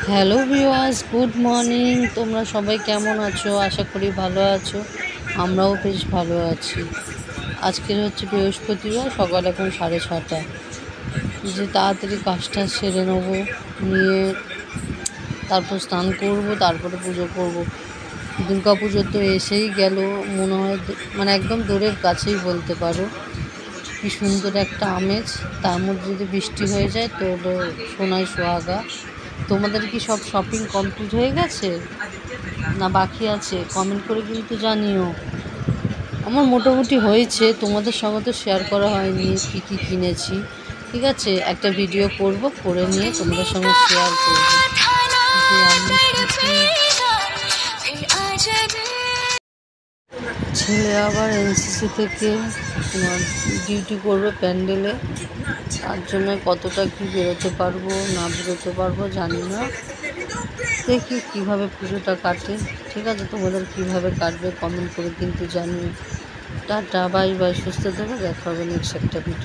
Hello viewers, good morning. তোমরা সবাই কেমন আছো? আশা করি ভালো আছো। আমরাও বেশ ভালো আছি। আজকের হচ্ছে বৃহস্পতিবার, সকাল এখন 6:30। যে তাড়াতাড়ি কাজটা সেরে নেবো, নিয়ে তারপর স্নান করব, তারপরে পুজো করব। দুর্গা পুজো তো এসেই গেল, মনে হয় মানে একদম দূরের কাছেই বলতে পারো। কি সুন্দর একটা আমেজ, তার মধ্যে যদি বৃষ্টি হয়ে যায় তো হলো সোনায় সোহাগা। তোমাদের কি সব শপিং কমপ্লিট হয়ে গেছে না বাকি আছে? কমেন্ট করে কিন্তু জানিও। আমার মোটামুটি হয়েছে, তোমাদের সঙ্গে তো শেয়ার করা হয়নি কী কী কিনেছি। ঠিক আছে, একটা ভিডিও করব, করে নিয়ে তোমাদের সঙ্গে শেয়ার করব যে আমি ছেলে আবার এনসিসি থেকে তোমার ডিউটি করবে প্যান্ডেলে। তার জন্য কতটা কি বেরোতে পারবো না বেরোতে পারবো জানি না। দেখি কীভাবে পুজোটা কাটে। ঠিক আছে, তোমাদের কীভাবে কাটবে কমেন্ট করে কিন্তু জানিও। টাটা, বাই বাই, সুস্থ থেকো, দেখা হবে নেক্সট একটা ভিডিও।